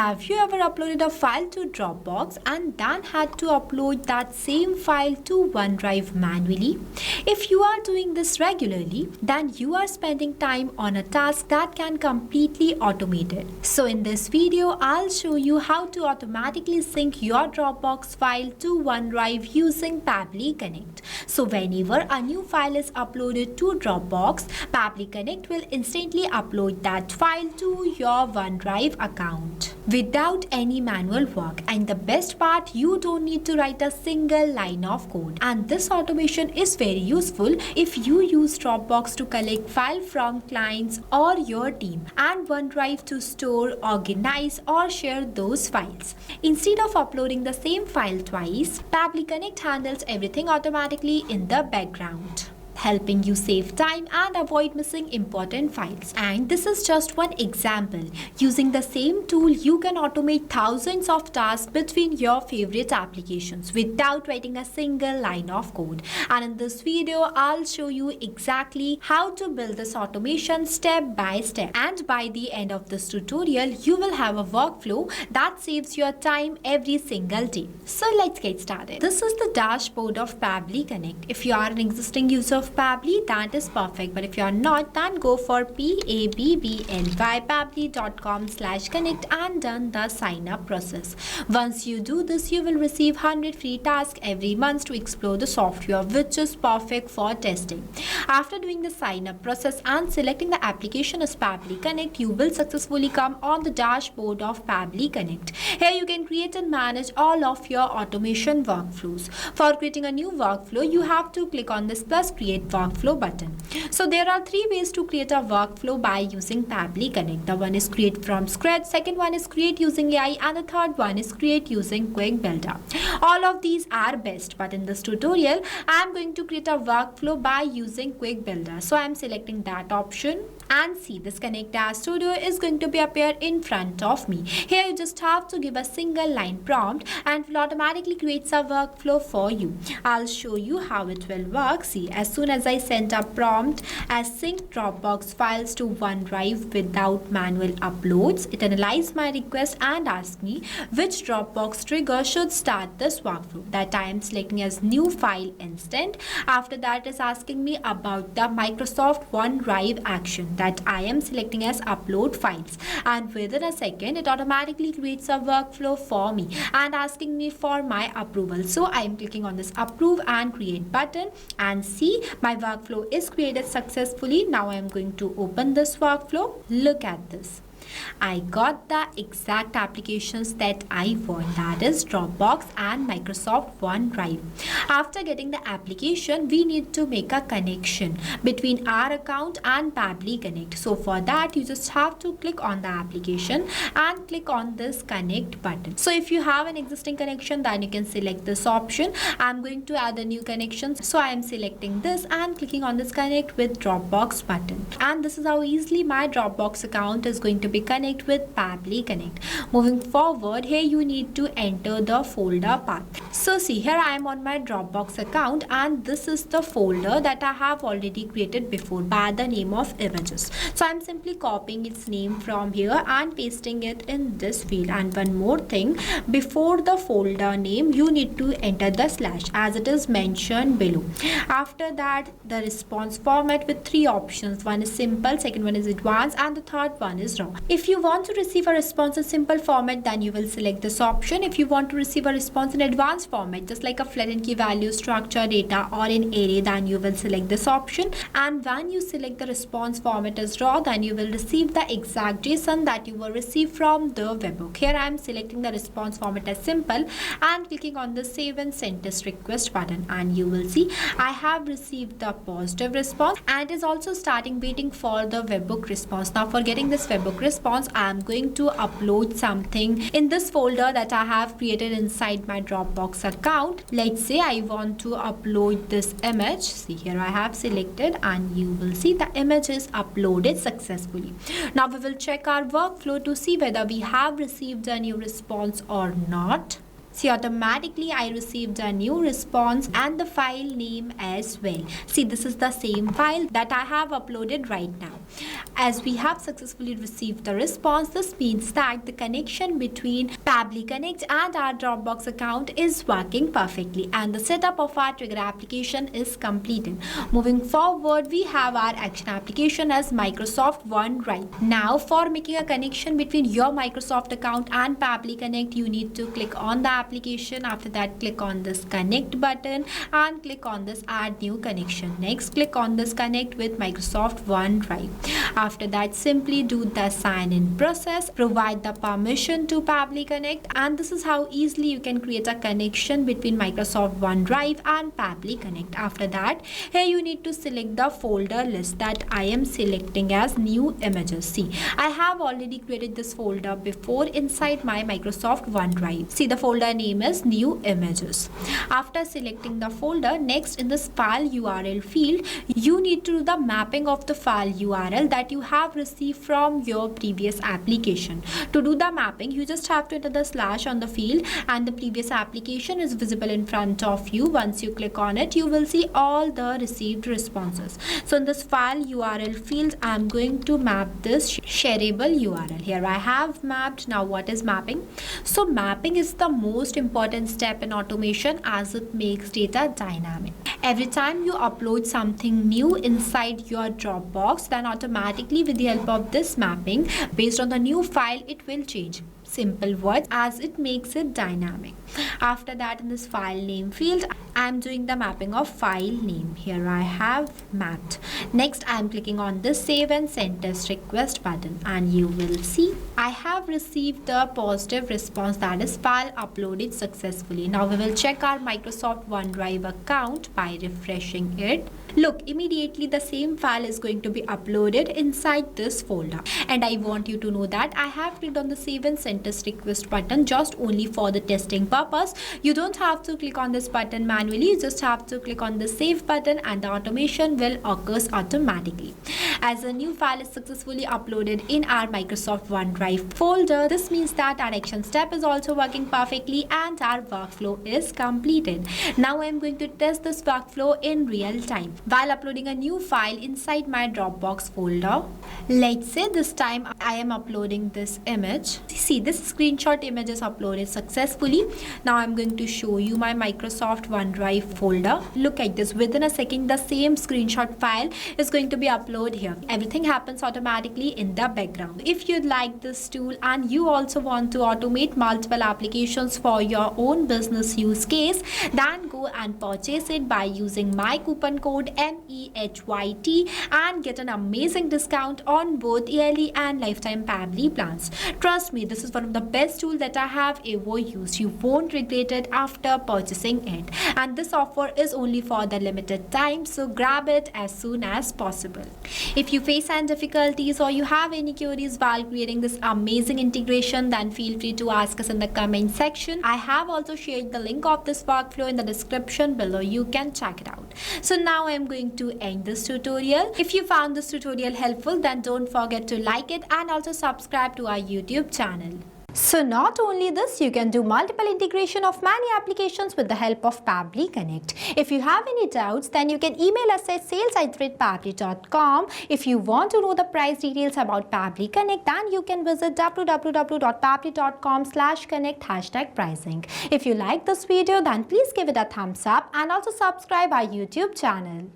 Have you ever uploaded a file to Dropbox and then had to upload that same file to OneDrive manually? If you are doing this regularly, then you are spending time on a task that can completely automate it. So in this video, I'll show you how to automatically sync your Dropbox file to OneDrive using Pabbly Connect. So whenever a new file is uploaded to Dropbox, Pabbly Connect will instantly upload that file to your OneDrive account without any manual work. And the best part, you don't need to write a single line of code. And this automation is very useful if you use Dropbox to collect files from clients or your team and OneDrive to store, organize or share those files. Instead of uploading the same file twice, Pabbly Connect handles everything automatically in the background, helping you save time and avoid missing important files. And this is just one example. Using the same tool, you can automate thousands of tasks between your favorite applications without writing a single line of code. And in this video, I'll show you exactly how to build this automation step by step. And by the end of this tutorial, you will have a workflow that saves your time every single day. So let's get started. This is the dashboard of Pabbly Connect. If you are an existing user of Pabbly, that is perfect, but if you are not, then go for pabbly.com/connect and done the sign up process. Once you do this, you will receive 100 free tasks every month to explore the software, which is perfect for testing. After doing the sign up process and selecting the application as Pabbly Connect, you will successfully come on the dashboard of Pabbly Connect. Here you can create and manage all of your automation workflows. For creating a new workflow, you have to click on this plus create workflow button. So there are three ways to create a workflow by using Pabbly Connect. The one is create from scratch, second one is create using AI, and the third one is create using Quick Builder. All of these are best, but in this tutorial I am going to create a workflow by using Quick Builder. So I am selecting that option and see this Connect As Studio is going to be appear in front of me. Here you just have to give a single line prompt and it will automatically creates a workflow for you. I'll show you how it will work. See, as soon as I send a prompt as sync Dropbox files to OneDrive without manual uploads, it analyzes my request and asks me which Dropbox trigger should start this workflow. That I am selecting as new file instant. After that is asking me about the Microsoft OneDrive action that I am selecting as upload files, and within a second it automatically creates a workflow for me and asking me for my approval. So I am clicking on this approve and create button and see my workflow is created successfully. Now I am going to open this workflow. Look at this. I got the exact applications that I want, that is Dropbox and Microsoft OneDrive. After getting the application, we need to make a connection between our account and Pabbly Connect. So for that, you just have to click on the application and click on this connect button. So if you have an existing connection, then you can select this option. I'm going to add a new connection. So I am selecting this and clicking on this connect with Dropbox button. And this is how easily my Dropbox account is going to be connect with Pabbly Connect. Moving forward, here you need to enter the folder path. So see, here I am on my Dropbox account and this is the folder that I have already created before by the name of images. So I'm simply copying its name from here and pasting it in this field. And one more thing, before the folder name you need to enter the slash as it is mentioned below. After that, the response format with three options. One is simple, second one is advanced, and the third one is raw. If you want to receive a response in simple format, then you will select this option. If you want to receive a response in advanced format, just like a flattened key value, structure, data, or in array, then you will select this option. And when you select the response format as raw, then you will receive the exact JSON that you will receive from the webhook. Here I am selecting the response format as simple and clicking on the save and send test request button, and you will see I have received the positive response and is also starting waiting for the webhook response. Now for getting this webhook response, I am going to upload something in this folder that I have created inside my Dropbox account. Let's say I want to upload this image. See, here I have selected and you will see the image is uploaded successfully. Now we will check our workflow to see whether we have received a new response or not. See, automatically I received a new response and the file name as well. See, this is the same file that I have uploaded right now. As we have successfully received the response, this means that the connection between Pabbly Connect and our Dropbox account is working perfectly and the setup of our trigger application is completed. Moving forward, we have our action application as Microsoft OneDrive. Now, for making a connection between your Microsoft account and Pabbly Connect, you need to click on the application. After that, click on this connect button and click on this add new connection. Next, click on this connect with Microsoft OneDrive. After that, simply do the sign in process, provide the permission to Pabbly Connect, and this is how easily you can create a connection between Microsoft OneDrive and Pabbly Connect. After that, here you need to select the folder list that I am selecting as new images. See, I have already created this folder before inside my Microsoft OneDrive. See, the folder name is new images. After selecting the folder, next in this file URL field, you need to do the mapping of the file URL that you have received from your previous application. To do the mapping, you just have to enter the slash on the field and the previous application is visible in front of you. Once you click on it, you will see all the received responses. So in this file URL field, I am going to map this shareable URL. Here I have mapped. Now what is mapping? So mapping is the most important step in automation as it makes data dynamic. Every time you upload something new inside your Dropbox, then automatically with the help of this mapping, based on the new file, it will change. Simple words, as it makes it dynamic. After that, in this file name field, I am doing the mapping of file name. Here I have mapped. Next, I am clicking on this save and send test request button, and you will see I have received the positive response, that is file uploaded successfully. Now we will check our Microsoft OneDrive account by refreshing it. Look, immediately the same file is going to be uploaded inside this folder. And I want you to know that I have clicked on the save and send test request button just only for the testing purpose. You don't have to click on this button manually. You just have to click on the save button and the automation will occur automatically. As a new file is successfully uploaded in our Microsoft OneDrive folder, this means that our action step is also working perfectly and our workflow is completed. Now I am going to test this workflow in real time while uploading a new file inside my Dropbox folder. Let's say this time I am uploading this image. See, this screenshot image is uploaded successfully. Now I'm going to show you my Microsoft OneDrive folder. Look at this. Within a second, the same screenshot file is going to be uploaded here. Everything happens automatically in the background. If you like this tool and you also want to automate multiple applications for your own business use case, then go and purchase it by using my coupon code MEHYT and get an amazing discount on both yearly and lifetime Pabbly plans. Trust me, this is one of the best tools that I have ever used. You won't regret it after purchasing it. And this offer is only for the limited time, so grab it as soon as possible. If you face any difficulties or you have any queries while creating this amazing integration, then feel free to ask us in the comment section. I have also shared the link of this workflow in the description below. You can check it out. So now I am going to end this tutorial. If you found this tutorial helpful, then don't forget to like it and also subscribe to our YouTube channel. So not only this, you can do multiple integration of many applications with the help of Pabbly Connect. If you have any doubts, then you can email us at sales@pabbly.com. If you want to know the price details about Pabbly Connect, then you can visit www.pabbly.com/connect #pricing. If you like this video, then please give it a thumbs up and also subscribe our YouTube channel.